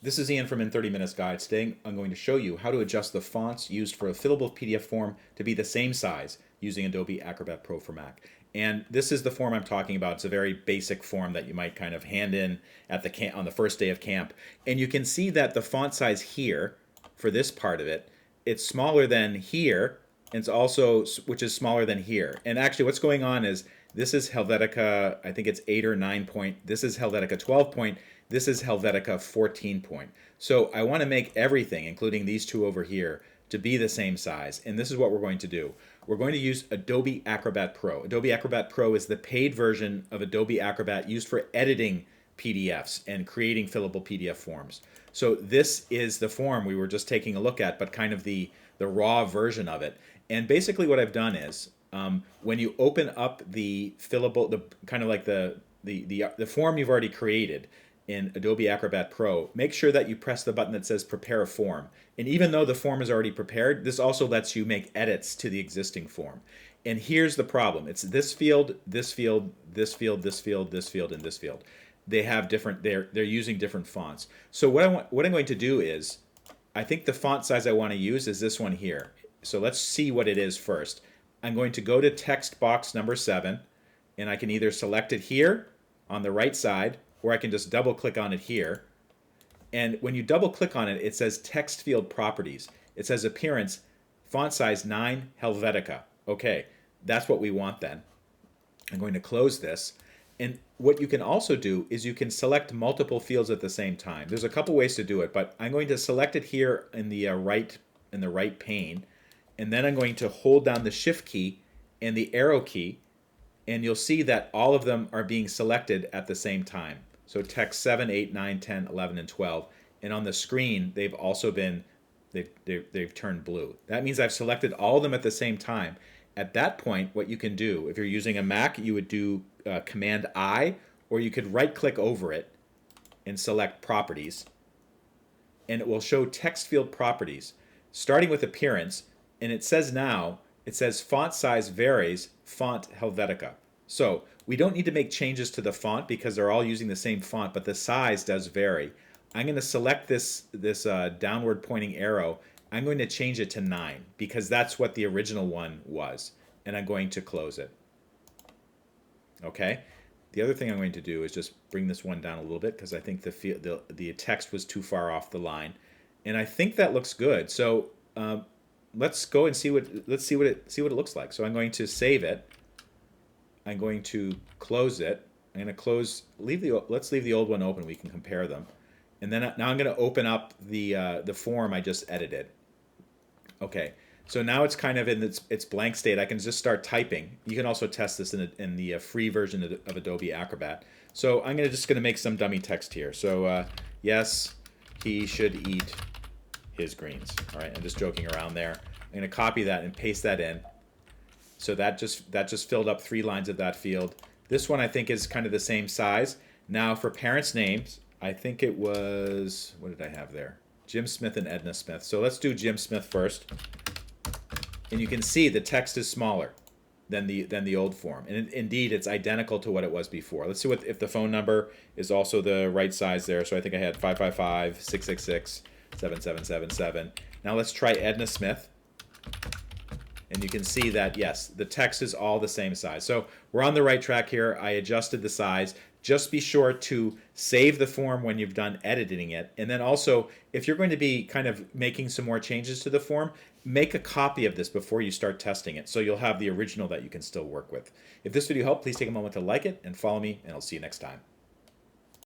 This is Ian from In 30 Minutes Guide. Today I'm going to show you how to adjust the fonts used for a fillable PDF form to be the same size using Adobe Acrobat Pro for Mac. And this is the form I'm talking about. It's a very basic form that you might kind of hand in at the on the first day of camp. And you can see that the font size here, for this part of it, it's smaller than here, and it's also, which is smaller than here. And actually what's going on is this is Helvetica, I think it's 8 or 9 point. This is Helvetica 12 point. This is Helvetica 14 point. So I want to make everything, including these two over here, to be the same size. And this is what we're going to do. We're going to use Adobe Acrobat Pro. Adobe Acrobat Pro is the paid version of Adobe Acrobat used for editing PDFs and creating fillable PDF forms. So this is the form we were just taking a look at, but kind of the raw version of it. And basically what I've done is, when you open up the fillable, the kind of like the form you've already created in Adobe Acrobat Pro, make sure that you press the button that says Prepare a Form. And even though the form is already prepared, this also lets you make edits to the existing form. And here's the problem. It's this field, this field, this field, this field, this field, and this field. They have different, they're using different fonts. So what I'm going to do is, I think the font size I want to use is this one here. So let's see what it is first. I'm going to go to text box number 7, and I can either select it here on the right side, or I can just double click on it here. And when you double click on it, it says text field properties. It says appearance, font size 9, Helvetica. Okay, that's what we want then. I'm going to close this. And what you can also do is you can select multiple fields at the same time. There's a couple ways to do it, but I'm going to select it here in the right pane, and then I'm going to hold down the Shift key and the arrow key, and you'll see that all of them are being selected at the same time. So text 7, 8, 9, 10, 11, and 12. And on the screen, they've also been, they've turned blue. That means I've selected all of them at the same time. At that point, what you can do, if you're using a Mac, you would do Command I, or you could right-click over it and select Properties. And it will show text field properties, starting with appearance. And it says now, it says font size varies, font Helvetica. So we don't need to make changes to the font because they're all using the same font, but the size does vary. I'm going to select this downward pointing arrow. I'm going to change it to 9 because that's what the original one was. And I'm going to close it. Okay. The other thing I'm going to do is just bring this one down a little bit because I think the text was too far off the line. And I think that looks good. So let's go and see what it looks like. So I'm going to save it. I'm going to close it. I'm going to close. Let's leave the old one open. We can compare them. And then now I'm going to open up the form I just edited. Okay. So now it's kind of in its blank state. I can just start typing. You can also test this in the free version of Adobe Acrobat. So I'm just going to make some dummy text here. So yes, he should eat his greens. All right, I'm just joking around there. I'm going to copy that and paste that in. So that just filled up 3 lines of that field. This one I think is kind of the same size. Now for parents' names, I think it was, what did I have there? Jim Smith and Edna Smith. So let's do Jim Smith first. And you can see the text is smaller than the old form. And indeed, it's identical to what it was before. Let's see if the phone number is also the right size there. So I think I had 555-666-7777. Now let's try Edna Smith. And you can see that, yes, the text is all the same size. So we're on the right track here. I adjusted the size. Just be sure to save the form when you've done editing it. And then also, if you're going to be kind of making some more changes to the form, make a copy of this before you start testing it so you'll have the original that you can still work with. If this video helped, please take a moment to like it and follow me, and I'll see you next time.